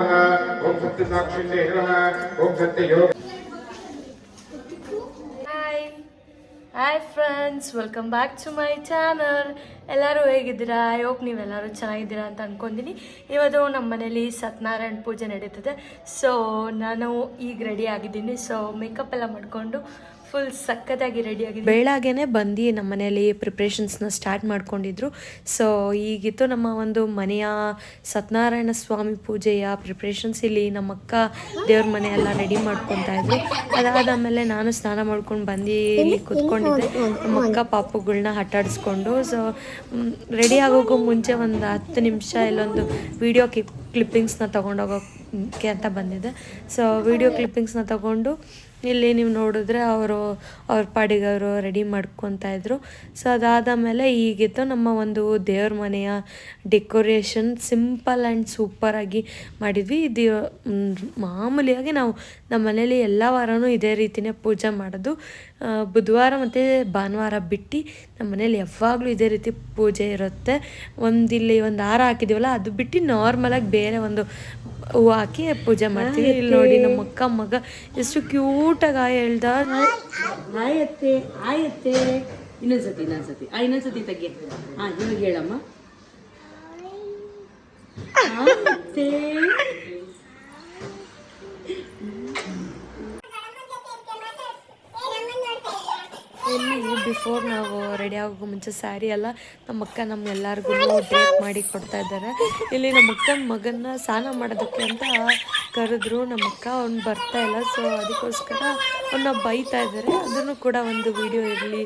ओम सत्य साक्षिण्ये नमः ओम सत्य योग hi friends, welcome back to my channel. ಎಲ್ಲರೂ ಹೇಗಿದ್ದೀರಾ? ಐ ಹೋಪ್ ನೀವೆಲ್ಲರೂ ಚೆನ್ನಾಗಿದ್ದೀರಾ ಅಂತ ಅಂದ್ಕೊಂಡಿನಿ. ಇವತ್ತು ನಮ್ಮ ಮನೇಲಿ ಸತ್ಯನಾರಾಯಣ ಪೂಜೆ ನಡೀತದೆ. ಸೊ ನಾನು ಈಗ ರೆಡಿ ಆಗಿದ್ದೀನಿ. ಸೊ ಮೇಕಪ್ ಎಲ್ಲ ಮಾಡಿಕೊಂಡು ಫುಲ್ ಸಕ್ಕತ್ತಾಗಿ ರೆಡಿಯಾಗಿದೆ. ಬೆಳಗ್ಗೆನೆ ಬಂದು ನಮ್ಮ ಮನೆಯಲ್ಲಿ ಪ್ರಿಪ್ರೇಷನ್ಸ್ನ ಸ್ಟಾರ್ಟ್ ಮಾಡ್ಕೊಂಡಿದ್ರು. ಸೊ ಈಗಿತ್ತು ನಮ್ಮ ಒಂದು ಮನೆಯ ಸತ್ಯನಾರಾಯಣ ಸ್ವಾಮಿ ಪೂಜೆಯ ಪ್ರಿಪ್ರೇಷನ್ಸ್. ಇಲ್ಲಿ ನಮ್ಮ ಅಕ್ಕ ದೇವ್ರ ಮನೆ ಎಲ್ಲ ರೆಡಿ ಮಾಡ್ಕೊತಾ ಇದ್ರು. ಅದಾದಮೇಲೆ ನಾನು ಸ್ನಾನ ಮಾಡ್ಕೊಂಡು ಬಂದು ಇಲ್ಲಿ ಕುತ್ಕೊಂಡಿದ್ದೆ. ನಮ್ಮ ಅಕ್ಕ ಪಾಪುಗಳನ್ನ ಆಟಾಡಿಸ್ಕೊಂಡು ಸೊ ರೆಡಿ ಆಗೋಕ್ಕೂ ಮುಂಚೆ ಒಂದು 10 ನಿಮಿಷ ಇಲ್ಲೊಂದು ವಿಡಿಯೋ ಕ್ಲಿಪ್ಪಿಂಗ್ಸ್ನ ತೊಗೊಂಡೋಗೋಕ್ಕೆ ಅಂತ ಬಂದಿದ್ದೆ. ಸೊ ವಿಡಿಯೋ ಕ್ಲಿಪ್ಪಿಂಗ್ಸ್ನ ತೊಗೊಂಡು ಇಲ್ಲಿ ನೀವು ನೋಡಿದ್ರೆ ಅವ್ರ ಪಾಡಿಗೆ ಅವರು ರೆಡಿ ಮಾಡ್ಕೊತಾ ಇದ್ರು. ಸೊ ಅದಾದ ಮೇಲೆ ಈಗಿತ್ತು ನಮ್ಮ ಒಂದು ದೇವ್ರ ಮನೆಯ ಡೆಕೋರೇಷನ್. ಸಿಂಪಲ್ ಆ್ಯಂಡ್ ಸೂಪರಾಗಿ ಮಾಡಿದ್ವಿ. ಇದು ಮಾಮೂಲಿಯಾಗಿ ನಾವು ನಮ್ಮ ಮನೇಲಿ ಎಲ್ಲ ವಾರನೂ ಇದೇ ರೀತಿಯೇ ಪೂಜೆ ಮಾಡೋದು. ಬುಧವಾರ ಮತ್ತು ಭಾನುವಾರ ಬಿಟ್ಟು ನಮ್ಮ ಮನೇಲಿ ಯಾವಾಗಲೂ ಇದೇ ರೀತಿ ಪೂಜೆ ಇರುತ್ತೆ. ಇಲ್ಲಿ ಒಂದು ಹಾರ ಹಾಕಿದ್ದೀವಲ್ಲ, ಅದು ಬಿಟ್ಟು ನಾರ್ಮಲಾಗಿ ಬೇರೆ ಒಂದು ಹೂವು ಹಾಕಿ ಪೂಜೆ ಮಾಡ್ತೀವಿ. ಇಲ್ಲಿ ನೋಡಿ ನಮ್ಮ ಅಕ್ಕ ಮಗ ಎಷ್ಟು ಕ್ಯೂಟಾಗಿ ಹೇಳ್ದ. ಆಯತ್ತೆ ಆಯತ್ತೆ ಇನ್ನೊಂದ್ಸತಿ ತೆಗೆ. ಇವಾಗ ಹೇಳಮ್ಮ. ಆಯತ್ತೆ ಇಲ್ಲಿ ಬಿಫೋರ್ ನಾವು ರೆಡಿ ಆಗೋ ಮುಂಚೆ ಸ್ಯಾರಿ ಎಲ್ಲ ನಮ್ಮ ಅಕ್ಕ ನಮ್ಮೆಲ್ಲರಿಗೂ ಡ್ರೇಪ್ ಮಾಡಿ ಕೊಡ್ತಾ ಇದ್ದಾರೆ. ಇಲ್ಲಿ ನಮ್ಮ ಅಕ್ಕನ ಮಗನ್ನ ಸ್ನಾನ ಮಾಡೋದಕ್ಕೆ ಅಂತ ಕರೆದ್ರು. ನಮ್ಮ ಅಕ್ಕ ಅವ್ನು ಬರ್ತಾ ಇಲ್ಲ. ಸೊ ಅದಕ್ಕೋಸ್ಕರ ಅವನ್ನ ಬೈತಾ ಇದ್ದಾರೆ. ಅದನ್ನು ಕೂಡ ಒಂದು ವಿಡಿಯೋ ಇರಲಿ,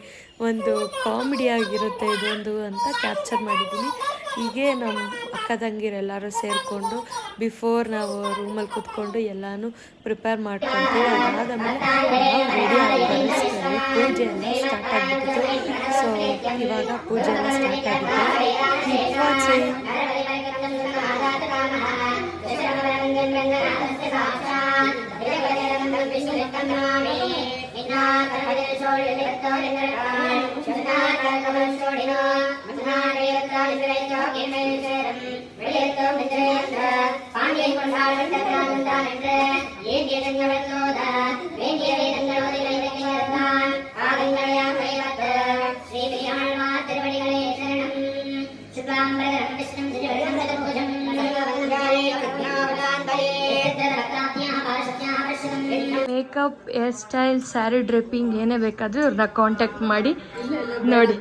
ಒಂದು ಕಾಮಿಡಿ ಆಗಿರುತ್ತೆ ಇದೊಂದು ಅಂತ ಕ್ಯಾಪ್ಚರ್ ಮಾಡಿದ್ದೀನಿ. ಹೀಗೆ ನಮ್ಮ ಅಕ್ಕ ತಂಗಿರೆಲ್ಲರೂ ಸೇರಿಕೊಂಡು ಬಿಫೋರ್ ನಾವು ರೂಮಲ್ಲಿ ಕೂತ್ಕೊಂಡು ಎಲ್ಲನೂ ಪ್ರಿಪೇರ್ ಮಾಡ್ಕೊತೀವಿ. ಅದಾದಮೇಲೆ ನಾವು ರೆಡಿ ಆಗಿ ಬರೆಸ್ತೀವಿ. ಪೂಜೆ ಎಲ್ಲ ಸ್ಟಾರ್ಟ್ ಆಗಿಬಿಟ್ಟಿತ್ತು. ಸೊ ಇವಾಗ ಪೂಜೆ ಎಲ್ಲ ಸ್ಟಾರ್ಟ್ ಆಗುತ್ತೆ. ಮೇಕಪ್, ಹೇರ್ ಸ್ಟೈಲ್, ಸ್ಯಾರಿ ಡ್ರೆಪ್ಪಿಂಗ್ ಏನೇ ಬೇಕಾದರೂ ಇವ್ರನ್ನ ಕಾಂಟ್ಯಾಕ್ಟ್ ಮಾಡಿ. ನೋಡಿ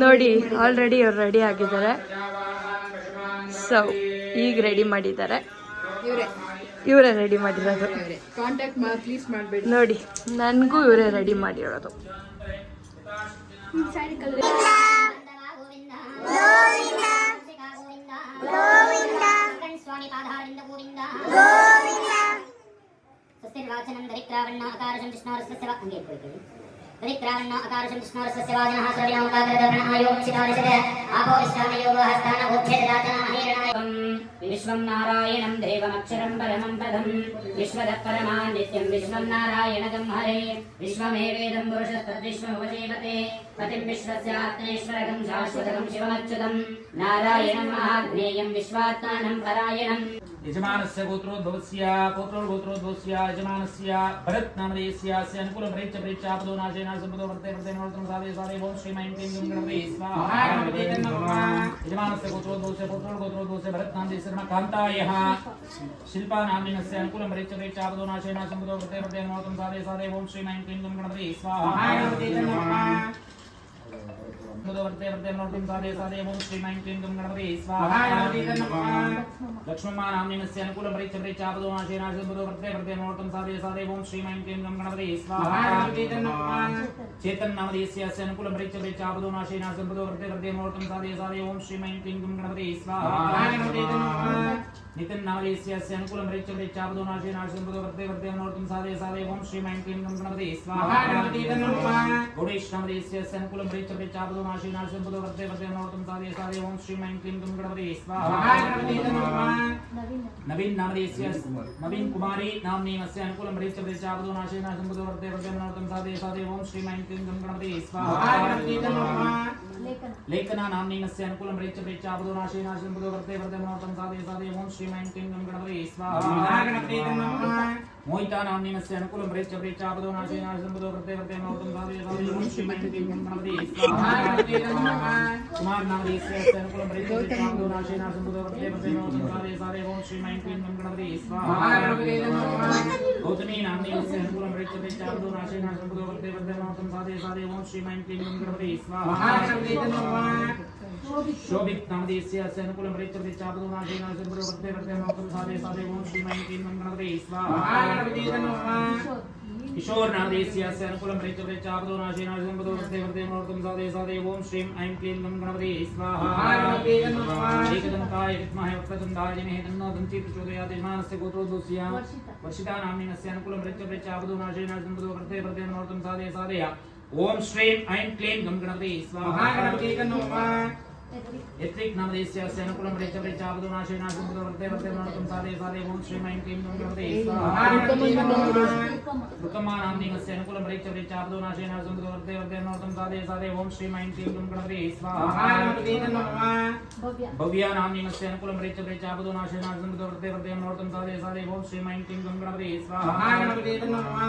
ನೋಡಿ ಆಲ್ರೆಡಿ ಇವ್ರು ರೆಡಿ ಆಗಿದ್ದಾರೆ. ಸೊ ಈಗ ರೆಡಿ ಮಾಡಿದ್ದಾರೆ. ಇವರೇ ರೆಡಿ ಮಾಡಿರೋದು. ನೋಡಿ ನನಗೂ ಇವರೇ ರೆಡಿ ಮಾಡಿರೋದು. वाचनं दरिद्रावण्ण अकारशं विष्णोरस्य सेवा अंगे कोई दरिद्रावण्ण अकारशं विष्णोरस्य सेवाजनः सर्वयोगाग्रदर्पण आयोक्षितारिषद आपो इष्टानयोगः स्थान उच्छेददातन अहिरणायं विश्वं नारायणं देवमक्षरं परमं पदं विश्वदः परमा नित्यं विश्वं नारायणगं हरे विश्वमेवेदं पुरुषस्तद्विश्वमुपजीवते पतिं विश्वस्यात्मेश्वरगं शाश्वतगं शिवमच्युतं नारायणं महाज्ञेयं विश्वात्मानं परायणं यजमानस्य गोत्रोद्भवस्य पुत्रोर्गोत्रोद्भवस्य यजमानस्य भरत नामधेयस्य अनुकूलं प्रेच्छापदो नाशेन संपदो वर्ते वर्तेनोर्तं साधे साधे ओम श्री ऐं क्लीं गुं गणपते स्वाहा यजमानस्य गोत्रोद्भवस्य पुत्रोर्गोत्रोद्भवस्य भरत नामधेयस्य कान्तायः शिल्पा नाम्नस्य अनुकूलं प्रेच्छापदो नाशेन संपदो वर्ते वर्तेनोर्तं साधे साधे ओम श्री ऐं क्लीं गुं गणपते स्वाहा वर्ते वर्तेनोर्तं साधे साधे ओम श्री ऐं क्लीं गुं गणपते स्वाहा लक्ष्मणा नाम्नस्य अनुकूलं प्रेच्छापदो नाशेन संपदो वर्ते वर्तेनोर्तं साधे साधे ओम श्री ऐं क्लीं गुं गणपते स्वाहा चेतन नामधेयस्य अनुकूलं प्रेच्छापदो नाशेन संपदो वर्ते वर्तेनोर्तं साधे साधे ओम श्री ऐं क्लीं गुं गणपते स्वाहा नितिन नामधेयस्य अनुकूलं प्रेच्छापदो नाशेन संपदो वर्ते वर्तेनोर्तं साधे साधे ओम श्री ऐं क्लीं गुं गणपते स्वाहा गणेश नामधेयस्य अनुकूलं प्रेच्छापदो नाशेन संपदो वर्ते वर्तेनोर्तं साधे साधे ओम श्री ऐं क्लीं गुं गणपते स्वाहा नवीन नामधेयस्य नवीन कुमारी नाम्नीमस्य अनुकूलं प्रेच्छापदो नाशेन संपदो वर्ते वर्तेनोर्तं साधे साधे ओम श्री ऐं क्लीं गुं गणपते स्वाहा लेखना नाम्नीनस्य अनुकूलं प्रेच्य प्रेच्यापदो नाशे नाशंपदो वर्ते वर्ते मनोरथं साधे साधे ओम श्रीमैं क्लीं गं गणपते स्वाहा गणपते नमः मोहिता नाम्नीनस्य अनुकूलं प्रेच्य प्रेच्यापदो नाशे नाशंपदो वर्ते वर्ते मनोरथं साधे साधे ओम श्रीमैं क्लीं गं गणपते स्वाहा गणपते नमः कुमार नामदेस्य अनुकूलं प्रेच्य प्रेच्यापदो नाशे नाशंपदो वर्ते वर्ते मनोरथं साधे साधे ओम श्रीमैं क्लीं गं गणपते स्वाहा गणपते नमः गौतमी नाम्नीनस्य अनुकूलं प्रेच्य प्रेच्यापदो नाशे नाशंपदो वर्ते वर्ते मनोरथं साधे साधे ओम श्रीमैं क्लीं गं गणपते स्वाहा गणपते नमः शोभित नामदेस्य अनुकूलं प्रेच्य प्रेच्यापदो नाशे नाशंपदो वर्ते वर्ते मनोरथं साधे साधे ओम श्रीमैं क्लीं गं गणपते स्वाहा गणपते नमः किशोर नामदेस्य अनुकूलं प्रेच्य प्रेच्यापदो नाशे नाशंपदो वर्ते वर्ते मनोरथं साधे साधे ओम श्रीं ऐं क्लीं गं गणपते स्वाहा गणपते नमः एकदन्ताय विद्महे वक्रतुण्डाय धीमहि तन्नो दन्ती प्रचोदयात् यजमानस्य गोत्रोद्भूष्य वर्षिता नाम्नीनस्य अनुकूलं प्रेच्य प्रेच्यापदो नाशे नाशंपदो वर्ते वर्ते मनोरथं साधे साधे ओम श्रीं ऐं क्लीं गं गणपते स्वाहा गणपते नमः यत्रिक नामदेस्य अनुकूलं प्रेच्य प्रेच्यापदो नाशे नाशंपदो वर्ते वर्ते मनोरथं साधे साधे ओम श्रीं ऐं क्लीं गं गणपते स्वाहा गणपते नमः रुकमा नाम्नीनस्य अनुकूलं प्रेच्य प्रेच्यापदो नाशे नाशंपदो वर्ते वर्ते मनोरथं साधे साधे ओम श्रीं ऐं क्लीं गं गणपते स्वाहा गणपते नमः भव्या नाम्नीनस्य अनुकूलं प्रेच्य प्रेच्यापदो नाशे नाशंपदो वर्ते वर्ते मनोरथं साधे साधे ओम श्रीं ऐं क्लीं गं गणपते स्वाहा गणपते नमः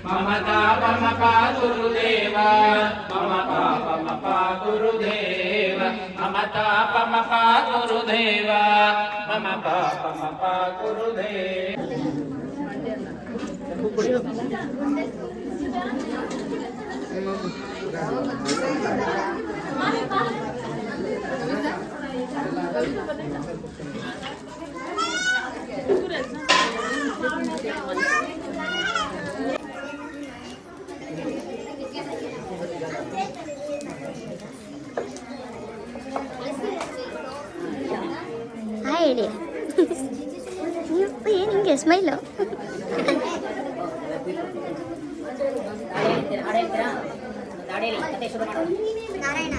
ममता मम पातुरुदेव मम पापम पातुरुदेव ममता मम पातुरुदेव मम पापम पातुरुदेव ಹಾಯ್ ಹೇಳಿ ಏನು ಹಿಂಗೆ ಸ್ಮೈಲು ನಾರಾಯಣ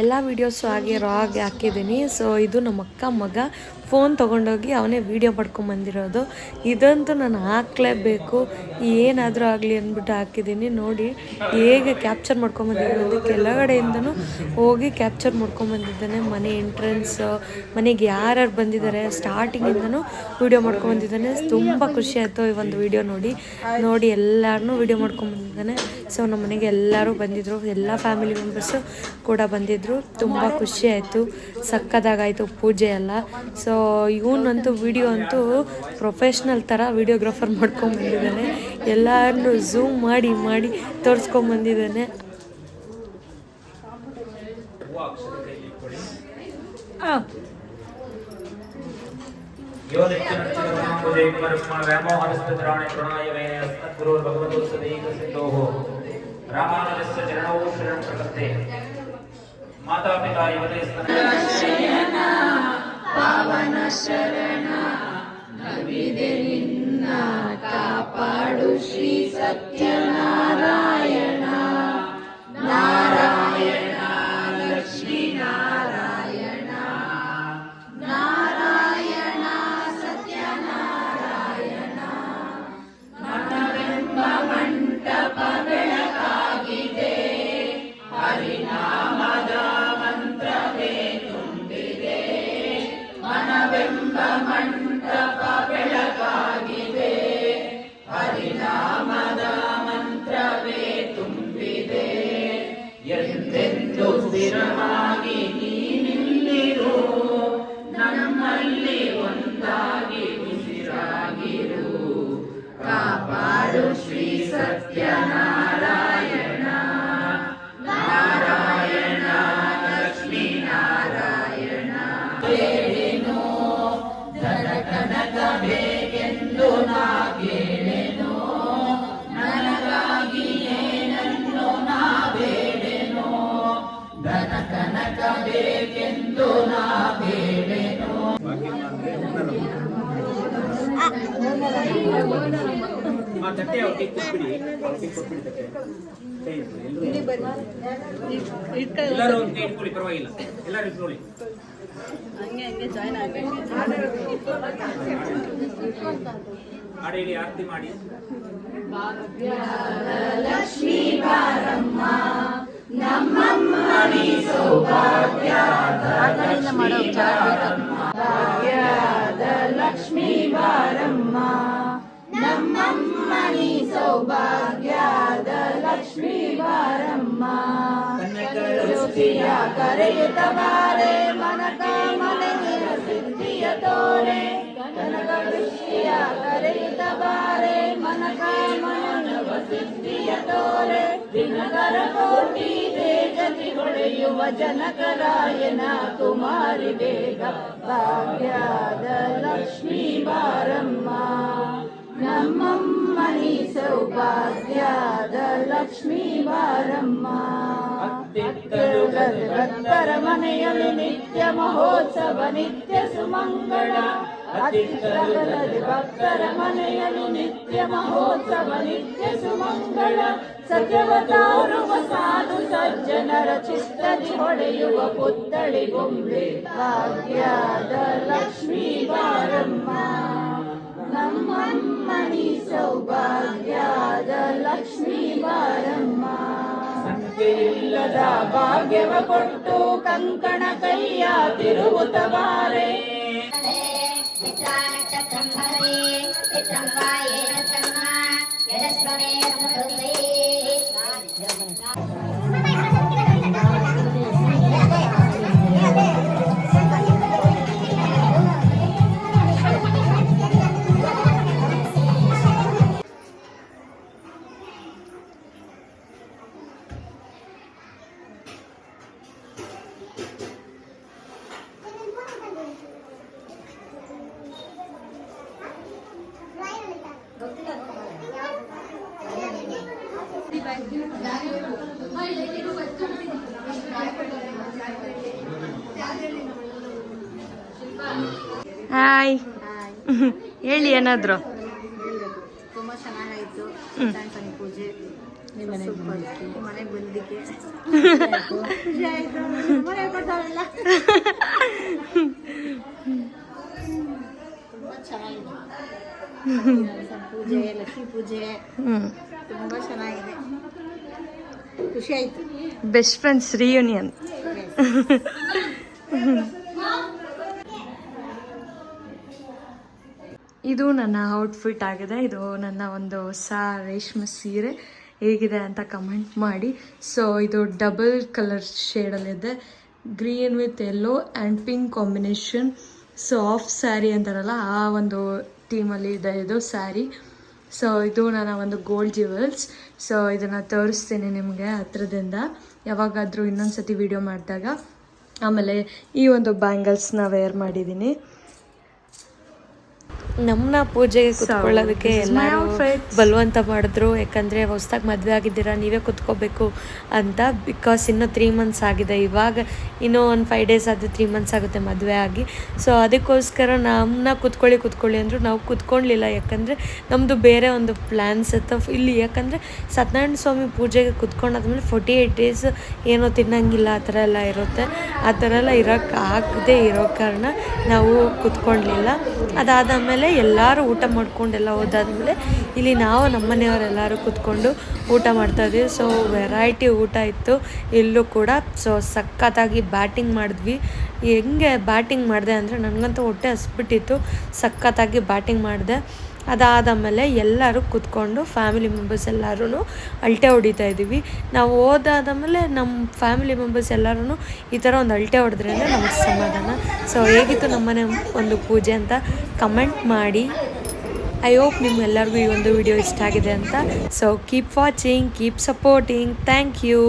ಎಲ್ಲ ವೀಡಿಯೋಸು ಹಾಗೆ ರಾ ಆಗಿ ಹಾಕಿದ್ದೀನಿ. ಸೊ ಇದು ನಮ್ಮ ಅಕ್ಕ ಮಗ ಫೋನ್ ತೊಗೊಂಡೋಗಿ ಅವನೇ ವೀಡಿಯೋ ಮಾಡ್ಕೊಂಬಂದಿರೋದು. ಇದಂತೂ ನಾನು ಹಾಕಲೇಬೇಕು, ಏನಾದರೂ ಆಗಲಿ ಅಂದ್ಬಿಟ್ಟು ಹಾಕಿದ್ದೀನಿ. ನೋಡಿ ಹೇಗೆ ಕ್ಯಾಪ್ಚರ್ ಮಾಡ್ಕೊಂಬಂದಿರೋದು, ಕೆಳಗಡೆಯಿಂದನೂ ಹೋಗಿ ಕ್ಯಾಪ್ಚರ್ ಮಾಡ್ಕೊಂಬಂದಿದ್ದಾನೆ. ಮನೆ ಎಂಟ್ರೆನ್ಸು, ಮನೆಗೆ ಯಾರ್ಯಾರು ಬಂದಿದ್ದಾರೆ ಸ್ಟಾರ್ಟಿಂಗಿಂದನೂ ವೀಡಿಯೋ ಮಾಡ್ಕೊಂಬಂದಿದ್ದಾನೆ. ತುಂಬ ಖುಷಿ ಆಯಿತು ಈ ಒಂದು ವೀಡಿಯೋ ನೋಡಿ ಎಲ್ಲರನ್ನೂ ವೀಡಿಯೋ ಮಾಡ್ಕೊಂಬಂದಿದ್ದಾನೆ. ಸೊ ನಮ್ಮ ಮನೆಗೆ ಎಲ್ಲರೂ ಬಂದಿದ್ದರು, ಎಲ್ಲ ಫ್ಯಾಮಿಲಿ ಮೆಂಬರ್ಸು ಕೂಡ ಬಂದಿದ್ದರು. ತುಂಬ ಖುಷಿ ಆಯಿತು, ಸಕ್ಕದಾಗಾಯಿತು ಪೂಜೆ ಎಲ್ಲ. ಸೊ ಇವನಂತೂ ವಿಡಿಯೋ ಅಂತೂ ಪ್ರೊಫೆಷ್ನಲ್ ಥರ ವಿಡಿಯೋಗ್ರಾಫರ್ ಮಾಡ್ಕೊಂಬಂದಿದ್ದಾನೆ. ಎಲ್ಲರನ್ನೂ ಝೂಮ್ ಮಾಡಿ ತೋರಿಸ್ಕೊಂಬಂದಿದ್ದಾನೆ. रामानुजस्य चरणौ शरणं प्रपद्ये माता पिता ಪಾವನ ಶರಣ ನವಿದೆ ನಿನ್ನ ಕಾಪಾಡು ಶ್ರೀ ಸತ್ಯನಾರಾಯಣ. ನಾರಾಯಣ ಲಕ್ಷ್ಮೀ ನಾರಾಯಣ, ನಾರಾಯಣ ಸತ್ಯನಾರಾಯಣ. ಮನವೆಂಬ ಮಂಟಪ ಬೆಳಕಾಗಿದೆ, ಹರಿನಾಮದ ಮಂತ್ರವೇ ತುಂಬಿದೆ. ಮನವೆಂಬ ಮಂಟಪ ಬೆಳಕಾಗಿದೆ, ಹರಿನಾಮದ ಮಂತ್ರವೇ ತುಂಬಿದೆ. ಎಂದೆಂದು ಸ್ಥಿರವಾಗಿ ನೀನಿಲ್ಲಿರು, ನಮ್ಮಲ್ಲಿ ಒಂದಾಗಿ ಉಸಿರಾಗಿರು. ಕಾಪಾಡು ಶ್ರೀ ಸತ್ಯನಾರಾಯಣ, ನಾರಾಯಣ ಎಲ್ಲರೂ ಒಂದು ಕೈ ಇಟ್ಕೊಳ್ಳಿ, ಪರವಾಗಿಲ್ಲ, ಎಲ್ಲರೂ ಇಟ್ಕೊಳ್ಳಿ. ಹಾಡು ಹೇಳಿ, ಆರತಿ ಮಾಡಿ. ಲಕ್ಷ್ಮೀ ಬಾರಮ್ಮ ನಮ್ಮಮ್ಮನಿ ಸೌಭಾಗ್ಯದ ಭಾಗ್ಯದ ಲಕ್ಷ್ಮೀ ಬಾರಮ್ಮ ನಮ್ಮಮ್ಮನಿ ಸೌಭಾಗ್ಯದ ಲಕ್ಷ್ಮೀ ಬಾರಮ್ಮ ಕನಕರುಚಿಯ ಕರೆಯುತ್ತ ಬಾರೆ ಮನಕ ಮನೆಯ ಸಿದ್ಧಿಯ ತೋರೆ ಕನಕರುಚಿಯ ಕರೆಯುತ್ತ ಬಾರೆ ಮನಕ ಮನವ ಸಿದ್ಧಿಯ ತೋರೆ ದಿನಕರ ಕೋಟಿ ತೇಜತಿ ಹೊಳೆಯುವ ಜನಕರಾಯನ ಕುಮಾರಿ ಬೇಗ ಭಾಗ್ಯದ ಲಕ್ಷ್ಮೀ ಬಾರಮ್ಮ ನಮ್ಮಮ್ಮನಿ ಸೌಭಾಗ್ಯದ ಲಕ್ಷ್ಮೀ ಬಾರಮ್ಮ ಭಕ್ತರ ಮನೆಯಲ್ಲಿ ನಿತ್ಯ ಮಹೋತ್ಸವ ನಿತ್ಯ ಸುಮಂಗಳ ಅತಿಥಿಗಳಲ್ಲಿ ಭಕ್ತರ ಮನೆಯಲ್ಲಿ ನಿತ್ಯ ಮಹೋತ್ಸವ ನಿತ್ಯ ಸುಮಂಗಳ ಸತ್ಯವತಾರುವ ಸಾಧು ಸಜ್ಜನರ ಚಿತ್ತದಿ ಹೊಳೆಯುವ ಪುತ್ಥಳಿ ಬೊಂಬೆ ಭಾಗ್ಯದ ಲಕ್ಷ್ಮೀ ಬಾರಮ್ಮ ನಮ್ಮಮ್ಮನಿ ಸೌಭಾಗ್ಯದ ಲಕ್ಷ್ಮೀ ಬಾರಮ್ಮ ಸಂಖ್ಯೆಯಿಲ್ಲದ ಭಾಗ್ಯವ ಕೊಟ್ಟು ಕಂಕಣ ಕೈಯ ತಿರುಗುತ್ತ ಬಾರೆ ನಕ್ಷತ್ರಂ ಭರೇ ಚಿತ್ರಂ ವಾಯೇನ ತನ್ಮ ಯದಸ್ವಮೇ ಸಮೃದ್ಧೇ ಹಾಯ್ ಹೇಳಿ ಏನಾದ್ರು. ತುಂಬಾ ಚೆನ್ನಾಗಾಯ್ತು. ಪೂಜೆ ಮನೆಗೆ ಬಂದಿಕ್ಕೆ ಖುಷಿ ಆಯ್ತು. ಮನೆ ಕೊಟ್ಟವಲ್ಲ ತುಂಬಾ ಚೆನ್ನಾಗಿದೆ. ಪೂಜೆ ಲಕ್ಷ್ಮೀ ಪೂಜೆ ತುಂಬಾ ಚೆನ್ನಾಗಿದೆ. ಖುಷಿ ಆಯ್ತು. Best friends reunion. ಇದು ನನ್ನ ಔಟ್ಫಿಟ್ ಆಗಿದೆ. ಇದು ನನ್ನ ಒಂದು ಹೊಸ ರೇಷ್ಮೆ ಸೀರೆ ಹೇಗಿದೆ ಅಂತ ಕಮೆಂಟ್ ಮಾಡಿ. ಸೊ ಇದು ಡಬಲ್ ಕಲರ್ ಶೇಡಲ್ಲಿದೆ, green with yellow and pink combination. Soft sari ಅಂತಾರಲ್ಲ ಆ ಒಂದು ಥೀಮಲ್ಲಿ ಇದೆ ಇದು ಸ್ಯಾರಿ. ಸೊ ಇದು ನನ್ನ ಒಂದು ಗೋಲ್ಡ್ ಜ್ಯುವೆಲ್ಸ್. ಸೊ ಇದನ್ನು ತೋರಿಸ್ತೀನಿ ನಿಮಗೆ ಹತ್ರದಿಂದ ಯಾವಾಗಾದರೂ ಇನ್ನೊಂದು ವಿಡಿಯೋ ಮಾಡಿದಾಗ. ಆಮೇಲೆ ಈ ಒಂದು ಬ್ಯಾಂಗಲ್ಸ್ನ ವೇರ್ ಮಾಡಿದ್ದೀನಿ. ನಮ್ಮನ್ನ ಪೂಜೆಗೆ ಕುತ್ಕೊಳ್ಳೋದಕ್ಕೆ ಎಲ್ಲರೂ ಬಲವಂತ ಮಾಡಿದ್ರು. ಯಾಕಂದರೆ ಹೊಸ್ದಾಗಿ ಮದುವೆ ಆಗಿದ್ದೀರಾ, ನೀವೇ ಕುತ್ಕೋಬೇಕು ಅಂತ. ಬಿಕಾಸ್ ಇನ್ನೂ 3 months ಆಗಿದೆ. ಇವಾಗ ಇನ್ನೂ ಒಂದು 5 days ಆದರೆ 3 months ಆಗುತ್ತೆ ಮದುವೆ ಆಗಿ. ಸೊ ಅದಕ್ಕೋಸ್ಕರ ನಮ್ಮನ್ನ ಕುತ್ಕೊಳ್ಳಿ ಅಂದರು. ನಾವು ಕುತ್ಕೊಳ್ಳಲಿಲ್ಲ. ಯಾಕಂದರೆ ನಮ್ಮದು ಬೇರೆ ಒಂದು ಪ್ಲ್ಯಾನ್ಸ್ ಇತ್ತು ಇಲ್ಲಿ. ಯಾಕಂದರೆ ಸತ್ಯನಾರಾಯಣ ಸ್ವಾಮಿ ಪೂಜೆಗೆ ಕುತ್ಕೊಂಡಾದ್ಮೇಲೆ 48 days ಏನೋ ತಿನ್ನಂಗಿಲ್ಲ, ಆ ಥರ ಎಲ್ಲ ಇರುತ್ತೆ. ಆ ಥರ ಎಲ್ಲ ಇರೋಕ್ಕಾಗದೇ ಇರೋ ಕಾರಣ ನಾವು ಕುತ್ಕೊಳ್ಳಲಿಲ್ಲ. ಅದಾದಮೇಲೆ ಎಲ್ಲರೂ ಊಟ ಮಾಡ್ಕೊಂಡೆಲ್ಲ ಹೋದಾದ್ಮೇಲೆ ಇಲ್ಲಿ ನಾವು ನಮ್ಮನೆಯವರೆಲ್ಲರೂ ಕೂತ್ಕೊಂಡು ಊಟ ಮಾಡ್ತಾಯಿದ್ವಿ. ಸೊ ವೆರೈಟಿ ಊಟ ಇತ್ತು ಇಲ್ಲೂ ಕೂಡ. ಸೊ ಸಖತ್ತಾಗಿ ಬ್ಯಾಟಿಂಗ್ ಮಾಡಿದ್ವಿ. ಹೆಂಗೆ ಬ್ಯಾಟಿಂಗ್ ಮಾಡಿದೆ ಅಂದರೆ ನನಗಂತೂ ಹೊಟ್ಟೆ ಹಸ್ಬಿಟ್ಟಿತ್ತು. ಸಖತ್ತಾಗಿ ಬ್ಯಾಟಿಂಗ್ ಮಾಡಿದೆ. ಅದಾದಮೇಲೆ ಎಲ್ಲರೂ ಕೂತ್ಕೊಂಡು ಫ್ಯಾಮಿಲಿ ಮೆಂಬರ್ಸ್ ಎಲ್ಲರೂ ಅಳತೆ ಹೊಡಿತಾ ಇದ್ದೀವಿ. ನಾವು ಹೋದಾದಮೇಲೆ ನಮ್ಮ ಫ್ಯಾಮಿಲಿ ಮೆಂಬರ್ಸ್ ಎಲ್ಲರೂ ಈ ಥರ ಒಂದು ಅಳತೆ ಹೊಡೆದ್ರೇ ನಮಗೆ ಸಮಾಧಾನ. ಸೊ ಹೇಗಿತ್ತು ನಮ್ಮನೆ ಒಂದು ಪೂಜೆ ಅಂತ ಕಮೆಂಟ್ ಮಾಡಿ. ಐ ಹೋಪ್ ನಿಮ್ಗೆಲ್ಲರಿಗೂ ಈ ಒಂದು ವಿಡಿಯೋ ಇಷ್ಟ ಆಗಿದೆ ಅಂತ. So keep watching, keep supporting. Thank you.